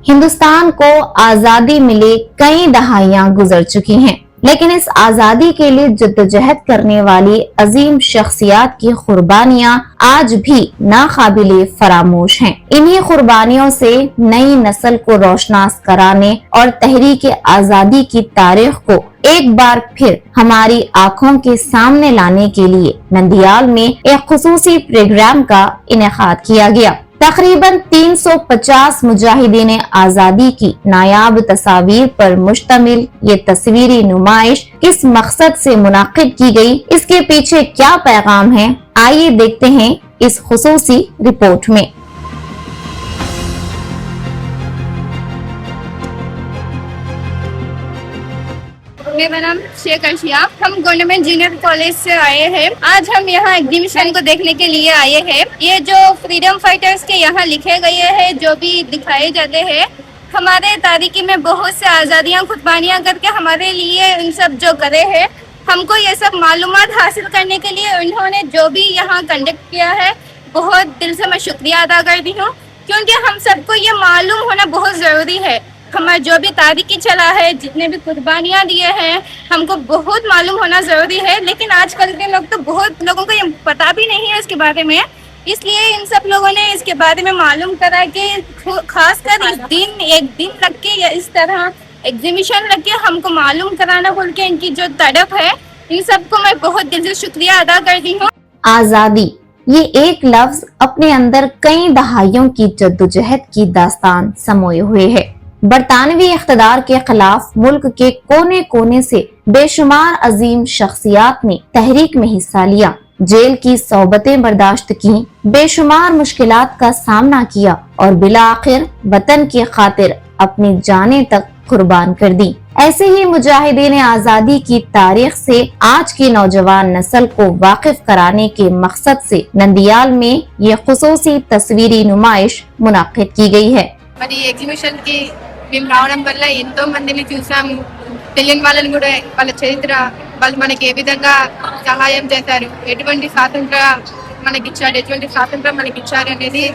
हिंदुस्तान को आजादी मिले कई दहाइयां गुजर चुकी हैं, लेकिन इस आजादी के लिए जद्दोजहद करने वाली अजीम शख्सियात की कुर्बानियां आज भी नाकाबिले फरामोश हैं। इन्हीं कुर्बानियों से नई नस्ल को रोशनास कराने और तहरीक आजादी की तारीख को एक बार फिर हमारी आंखों के सामने लाने के लिए नंदियाल में एक खुसूसी प्रोग्राम का इनेकाद किया गया। तकरीबन 350 मुजाहिदीन आजादी की नायाब तस्वीर पर मुश्तमिल ये तस्वीरी नुमाइश किस मकसद से मुनाकिद की गई, इसके पीछे क्या पैगाम है, आइए देखते हैं इस खुसूसी रिपोर्ट में। मेरा नाम शेख अर्शिया, हम गवर्नमेंट जूनियर कॉलेज से आए हैं। आज हम यहाँ एग्जीबिशन को देखने के लिए आए हैं। ये जो फ्रीडम फाइटर्स के यहाँ लिखे गए हैं, जो भी दिखाए जाते हैं, हमारे तारीखी में बहुत से आज़ादियाँ कुर्बानियाँ करके हमारे लिए इन सब जो करे हैं, हमको ये सब मालूमात हासिल करने के लिए उन्होंने जो भी यहाँ कंडक्ट किया है, बहुत दिल से मैं शुक्रिया अदा करती हूँ, क्योंकि हम सबको ये मालूम होना बहुत ज़रूरी है। हमारा जो भी तारीखी चला है, जितने भी कुर्बानियाँ दिए हैं, हमको बहुत मालूम होना ज़रूरी है। लेकिन आजकल के लोग तो बहुत लोगों को ये पता भी नहीं है इसके बारे में, इसलिए इन सब लोगों ने इसके बारे में मालूम करा कि खासकर इस दिन एक दिन रख के या इस तरह एग्जीबिशन रख के हमको मालूम कराना बोल के इनकी जो तड़प है, इन सबको मैं बहुत दिल से शुक्रिया अदा करती हूँ। आजादी ये एक लफ्ज अपने अंदर कई दहाइयों की जद्दोजहद की दास्तान समोए हुए है। बरतानवी इख्तदार के खिलाफ मुल्क के कोने कोने से बेशुमार अजीम शख्सियात ने तहरीक में हिस्सा लिया, जेल की सोबतें बर्दाश्त की, बेशुमार मुश्किलात का सामना किया और बिला आखिर वतन की खातिर अपनी जानें तक कुर्बान कर दी। ऐसे ही मुजाहिदीन आजादी की तारीख से आज की नौजवान नस्ल को वाकिफ कराने के मकसद से नंदियाल में ये खुसूसी तस्वीरी नुमाइश मुनाकिद की गई है। మరి ఎగ్జిబిషన్ కి మేము రావడం వల్ల ఎంతో మందిని చూసాం, తెలియని వాళ్ళని కూడా వాళ్ళ చరిత్ర, వాళ్ళు మనకి ఏ విధంగా సహాయం చేశారు, ఎటువంటి స్వాతంత్రం మనకిచ్చారు, ఎటువంటి స్వాతంత్రం మనకిచ్చారు అనేది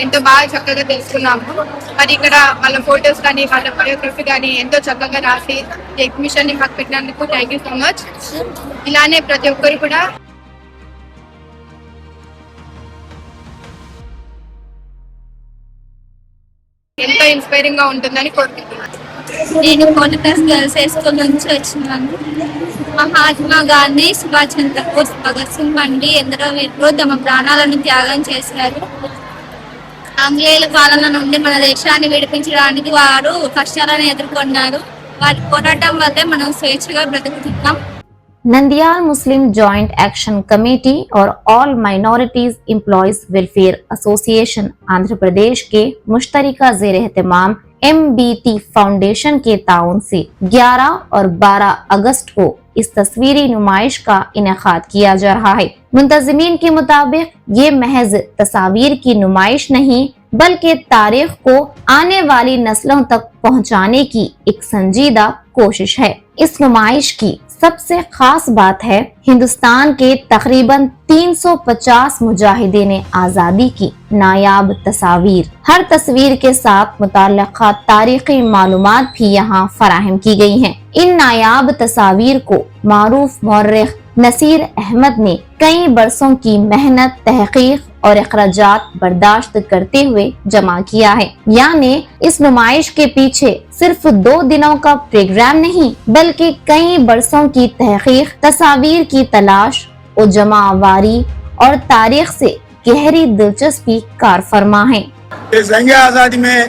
ఎంతో బాగా చక్కగా తెలుసుకున్నాము। మరి ఇక్కడ వాళ్ళ ఫొటోస్ కానీ వాళ్ళ బయోగ్రఫీ కానీ ఎంతో చక్కగా రాసి ఎగ్జిబిషన్ ని మాకు పెట్టినందుకు థ్యాంక్ యూ సో మచ్। ఇలానే ప్రతి ఒక్కరు కూడా ఎంతో ఇన్స్పైరింగ్ గా ఉంటుందని కోరుకుంటున్నాను। నేను కోటక్లాస్ గర్ల్స్ హై స్కూల్ నుంచి వచ్చినాను। మహాత్మా గాంధీ, సుభాష్ చంద్రబోస్, భగత్ సింగ్ వంటి ఎందరో వీరులు తమ ప్రాణాలను త్యాగం చేశారు। ఆంగ్లేయుల పాలన నుండి మన దేశాన్ని విడిపించడానికి వారు కష్టాలను ఎదుర్కొన్నారు। వారి పోరాటం వల్లే మనం స్వేచ్ఛగా బ్రతుకుతున్నాం। Nandyal Muslim joint action committee और all minorities employees welfare association Andhra Pradesh के मुश्तरका ज़ेर एहतमाम MBT फाउंडेशन के ताउन से 11 और 12 अगस्त को इस तस्वीरी नुमाइश का इनेकाद किया जा रहा है। मुंतज़मीन के मुताबिक ये महज तस्वीर की नुमाइश नहीं, बल्कि तारीख को आने वाली नस्लों तक पहुंचाने की एक संजीदा कोशिश है। इस नुमाइश की सबसे खास बात है हिंदुस्तान के तकरीबन 350 मुजाहिदीन आजादी की नायाब तस्वीर। हर तस्वीर के साथ मुताल्लिक़ा तारीखी मालूमात भी यहाँ फराहम की गई हैं। इन नायाब तस्वीर को मारूफ मौर्रिख नसीर अहमद ने कई बरसों की मेहनत, तहकीक और अखराजात बर्दाश्त करते हुए जमा किया है। यानी इस नुमाइश के पीछे सिर्फ 2 दिनों का प्रोग्राम नहीं, बल्कि कई बरसों की तहकीक, तस्वीर की तलाश और जमावारी और तारीख से गहरी दिलचस्पी कार फरमा है। इस जंग आज़ादी में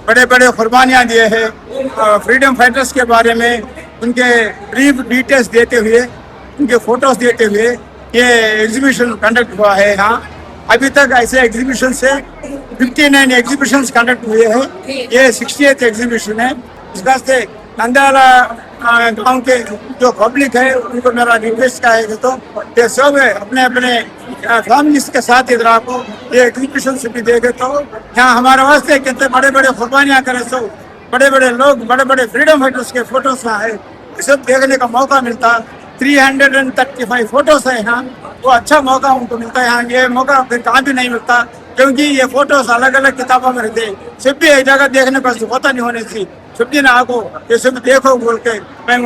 बड़े बड़े कुर्बानियाँ दिए हैं। फ्रीडम फाइटर्स के बारे में उनके ब्रीफ डिटेल्स देते हुए, उनके फोटोज देते हुए ये एग्जीबिशन कंडक्ट हुआ है। यहाँ अभी तक ऐसे एग्जीबिशन से 59 एग्जीबिशंस कंडक्ट हुए हैं। ये 60th एग्जीबिशन है। इस वास्ते नंदियाला गाँव के जो पब्लिक है उनको मेरा रिक्वेस्ट का है तो ये सब अपने अपने फैमिलीज के साथ इधर आपको ये एग्जीबिशन से भी देखे तो यहाँ हमारे वास्ते कितने बड़े बड़े कुर्बानियाँ करे, सब बड़े बड़े लोग, बड़े बड़े फ्रीडम फाइटर्स के फोटोज यहाँ है, सब देखने का मौका मिलता। 335 फोटोज है यहाँ, वो अच्छा मौका उनको मिलता है यहाँ। ये मौका फिर कहाँ भी नहीं मिलता। क्योंकि ये फोटोज अलग अलग किताबों में रहते हैं। सिर्फ भी एक जगह देखने पर होता नहीं होने से सिर्फ भी ना आको ये सिर्फ देखो बोल के मैं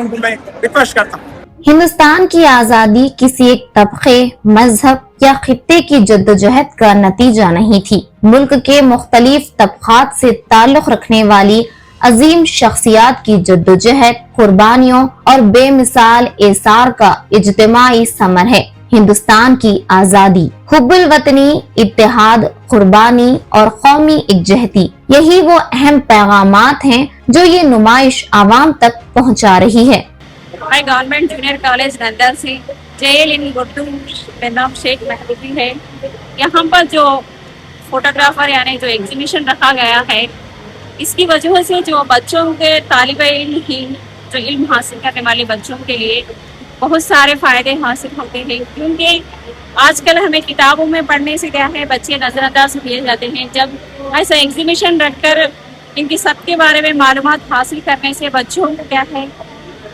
रिक्वेस्ट करता हूँ। हिंदुस्तान की आजादी किसी एक तबके, मजहब या खित्ते की जद्दोजहद का नतीजा नहीं थी। मुल्क के मुख्तलिफ तबकात से ताल्लुक रखने वाली अजीम शख्सियात की जद्दोजहद, कुर्बानियों और बेमिसाल एसार का इज्तिमाई समर है। हिंदुस्तान की आजादी, हुब्बुल वतनी, इत्तेहाद, कुर्बानी और कौमी एकजहती, यही वो अहम पैगामात हैं जो ये नुमाइश आवाम तक पहुंचा रही है। मैं गवर्नमेंट जूनियर कॉलेज नंदर से जेएल इन गुड्डू, मेरा नाम शेख महबूबी है। यहाँ पर जो फोटोग्राफर यानी जो एग्जीबिशन रखा गया है, इसकी वजह से जो बच्चों के तालिब इल्म ही जो इल्म हासिल करने वाले बच्चों के लिए बहुत सारे फ़ायदे हासिल होते हैं, क्योंकि आजकल हमें किताबों में पढ़ने से क्या है बच्चे नज़रअंदाज किए जाते हैं। जब ऐसा एग्जीबिशन रखकर इनकी सब के बारे में मालूमात हासिल करने से बच्चों को क्या है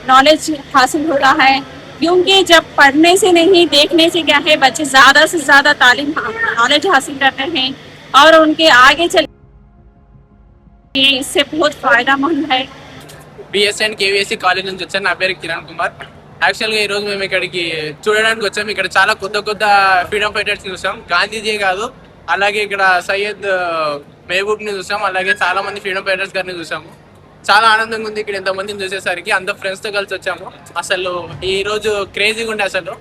नॉलेज हासिल होता है, क्योंकि जब पढ़ने से नहीं देखने से क्या है बच्चे ज़्यादा से ज़्यादा तालीम नॉलेज हासिल करते हैं और उनके आगे चल इससे बहुत फ़ायदा मंद है। బిఎస్ఎన్ కేవీఎస్సీ కాలేజ్ నుంచి వచ్చాను. నా పేరు కిరణ్ కుమార్. యాక్చువల్గా ఈ రోజు మేము ఇక్కడికి చూడడానికి వచ్చాము. ఇక్కడ చాలా కొత్త కొత్త ఫ్రీడమ్ ఫైటర్స్ చూసాం. గాంధీజీ కాదు, అలాగే ఇక్కడ సయ్యద్ మహబూబ్ ని చూసాం, అలాగే చాలా మంది ఫ్రీడమ్ ఫైటర్స్ గారిని చూసాము. చాలా ఆనందంగా ఉంది ఇక్కడ ఇంతమందిని చూసేసరికి. అందరు ఫ్రెండ్స్ తో కలిసి వచ్చాము. అసలు ఈ రోజు క్రేజీగా ఉండే అసలు.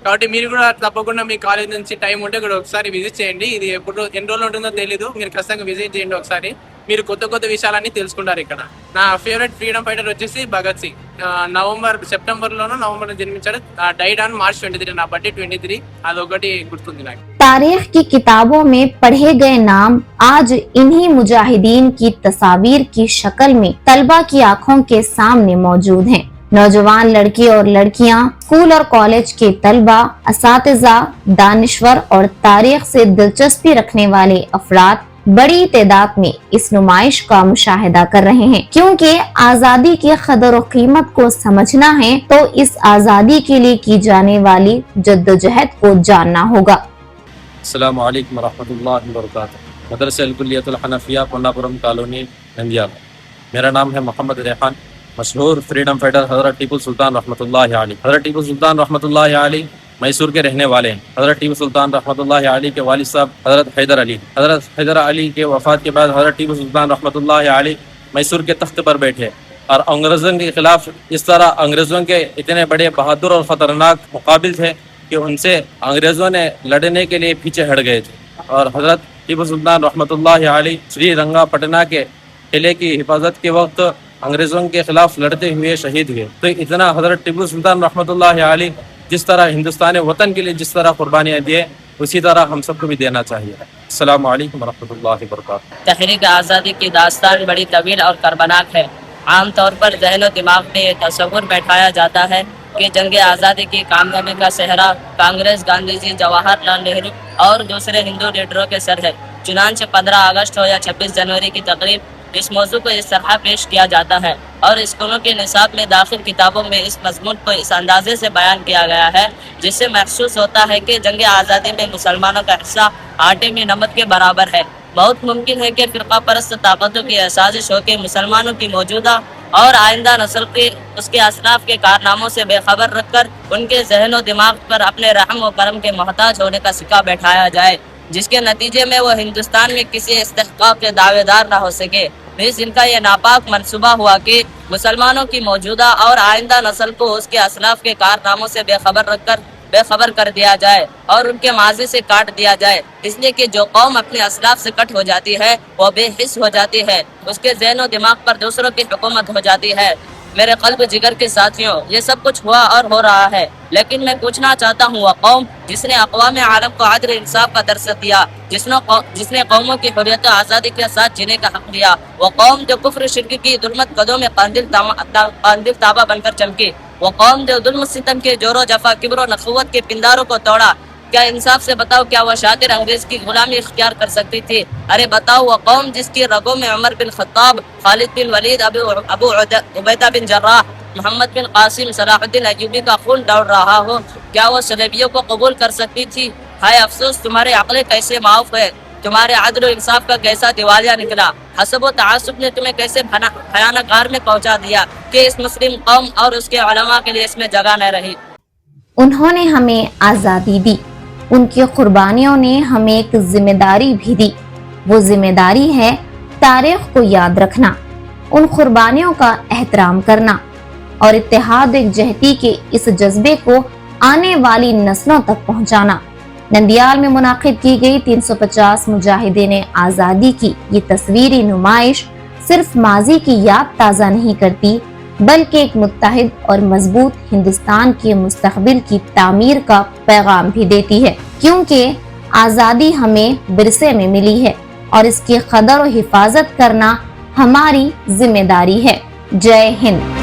కాబట్టి మీరు కూడా తప్పకుండా మీ కాలేజ్ నుంచి టైం ఉంటే ఇక్కడ ఒకసారి విజిట్ చేయండి. ఇది ఎప్పుడు ఎన్ని రోజులు ఉంటుందో తెలీదు, మీరు ఖచ్చితంగా విజిట్ చేయండి ఒకసారి. మీరు కొత్త కొత్త విషయాలన్నీ తెలుసుకుంటారు ఇక్కడ. నా ఫేవరెట్ ఫ్రీడమ్ ఫైటర్ వచ్చేసి భగత్ సింగ్. నవంబర్ జన్మించాడు. Died on March 23. నా బర్త్డే 23. అదొకటి గుర్తుంది నాకు. तारीख की किताबों में पढ़े गए नाम आज इन्हीं मुजाहिदीन की तस्वीर की शक्ल में तलबा की आंखों के सामने मौजूद हैं। नौजवान लड़के और लड़कियां, स्कूल और कॉलेज के तलबा, असातिज़ा, दानिश्वर और तारीख से दिलचस्पी रखने वाले अफराद बड़ी तादाद में इस नुमाइश का मुशाहिदा कर रहे हैं, क्योंकि आजादी की कदर और कीमत को समझना है तो इस आजादी के लिए की जाने वाली जद्दोजहद को जानना होगा। अस्सलामु अलैकुम वरहमतुल्लाहि वबरकातुहू। मदरसा अल-कुल्लियतुल हनफिया, पुन्नापुरम कॉलोनी, नंदियाल। मेरा नाम है मोहम्मद रेहान। मशहूर फ्रीडम फाइटर हज़रत टीपू सुल्तान रहमतुल्लाहि अलैह। हज़रत टीपू सुल्तान रहमतुल्लाहि अलैह मैसूर के रहने वाले हैं। हज़रत टीपू सुल्तान रहमतुल्लाहि अलैह के वालिद साहब हज़रत हैदर अली। हज़रत हैदर अली के वफ़ात के बाद हज़रत टीपू सुल्तान रहमतुल्लाहि अलैह मैसूर के तख्त पर बैठे और अंग्रेज़ों के ख़िलाफ़ इस तरह अंग्रेज़ों के इतने बड़े बहादुर और ख़तरनाक मुकाबिल थे कि उनसे अंग्रेज़ों ने लड़ने के लिए पीछे हट गए थे। और हज़रत टीपू सुल्तान रहमतुल्लाहि अलैह श्रीरंगपटना के किले की हिफाजत के वक्त अंग्रेज़ों के ख़िलाफ़ लड़ते हुए शहीद हुए। तो इतना हज़रत टीपू सुल्तान रहमतुल्लाहि अलैह जिस तरह हिंदुस्तान वतन के लिए जिस तरह कुर्बानियाँ दिए, उसी तरह हम सबको भी देना चाहिए। अस्सलामु अलैकुम वरहमतुल्लाहि वबरकातुहू। तहरीक आज़ादी की दास्तान बड़ी तवील और कर्बनाक है। आम तौर पर ज़हन और दिमाग में ये तस्वुर बैठाया जाता है कि जंग आज़ादी की कामयाबी का सेहरा कांग्रेस, गांधी जी, जवाहरलाल नेहरू और दूसरे हिंदू लीडरों के सर है। चुनांचे 15 अगस्त हो या 26 जनवरी की तकरीब इस मौजू को इस तरह पेश किया जाता है और स्कूलों के निसाब में दाखिल किताबों में इस मजमून को इस अंदाजे से बयान किया गया है जिससे महसूस होता है कि जंग आज़ादी में मुसलमानों का हिस्सा आटे में नमक के बराबर है। बहुत मुमकिन है कि फ़िरका परस्त ताकतों की साजिश हो के मुसलमानों की मौजूदा और आइंदा नस्ल के उसके असलाफ के कारनामों से बेखबर रखकर उनके जहन और दिमाग पर अपने रहम व करम के मोहताज होने का सिक्का बैठाया जाए, जिसके नतीजे में वो हिंदुस्तान में किसी इस्तेहकाक के दावेदार न हो सके। इस इनका ये नापाक मनसूबा हुआ कि मुसलमानों की मौजूदा और आइंदा नस्ल को उसके असलाफ के कारनामों से बेखबर कर दिया जाए और उनके माजी से काट दिया जाए, इसलिए कि जो कौम अपने असलाफ से कट हो जाती है वो बेहिस हो जाती है, उसके ज़हन और दिमाग पर दूसरों की हुकूमत हो जाती है। मेरे कल्ब जिगर के साथियों, ये सब कुछ हुआ और हो रहा है, लेकिन मैं पूछना चाहता हूँ वह कौम जिसने अक़वाम आलम को अदल इंसाफ का दर्स दिया, जिसने कौमों की हुर्रियत और आज़ादी के साथ जीने का हक दिया, वो कौम जो कुफ्र शिर्क की दुर्मत कदों में कांदिल ताबा बनकर चमकी, वो कौम जो जुल्म सितम के जोरो जफा किब्र नखुवत के पिंदारों को तोड़ा। क्या इंसाफ से बताओ, क्या वह शातिर अंग्रेज की गुलामी इख्तियार कर सकती थी? अरे बताओ, वह कौम जिसकी रगों में उमर बिन खत्ताब, खालिद बिन वलीद, अबू उबैदा बिन जर्राह, मोहम्मद बिन कासिम, सलाहुद्दीन अय्यूबी का खून दौड़ रहा हो, क्या वो सलेबियों को कबूल कर सकती थी? हाय अफसोस, तुम्हारे अक्लें कैसे माऊफ है। تمہارے عدل و انصاف کا کیسا دیوالیہ نکلا، حسب و تعصب نے تمہیں کیسے بھیانک غار میں پہنچا دیا کہ اس مسلم قوم اور اس کے علماء کے لیے اس میں جگہ نہ رہی۔ انہوں نے ہمیں آزادی دی، ان کی قربانیوں نے ہمیں ایک ذمہ داری بھی دی، وہ ذمہ داری ہے تاریخ کو یاد رکھنا، ان قربانیوں کا احترام کرنا اور اتحاد ایک جہتی کے اس جذبے کو آنے والی نسلوں تک پہنچانا۔ نندیال میں منعقد کی گئی 350 مجاہدین آزادی کی یہ تصویری نمائش صرف ماضی کی یاد تازہ نہیں کرتی بلکہ ایک متحد اور مضبوط ہندوستان کے مستقبل کی تعمیر کا پیغام بھی دیتی ہے، کیونکہ آزادی ہمیں ورثے میں ملی ہے اور اس کی قدر و حفاظت کرنا ہماری ذمہ داری ہے۔ جے ہند۔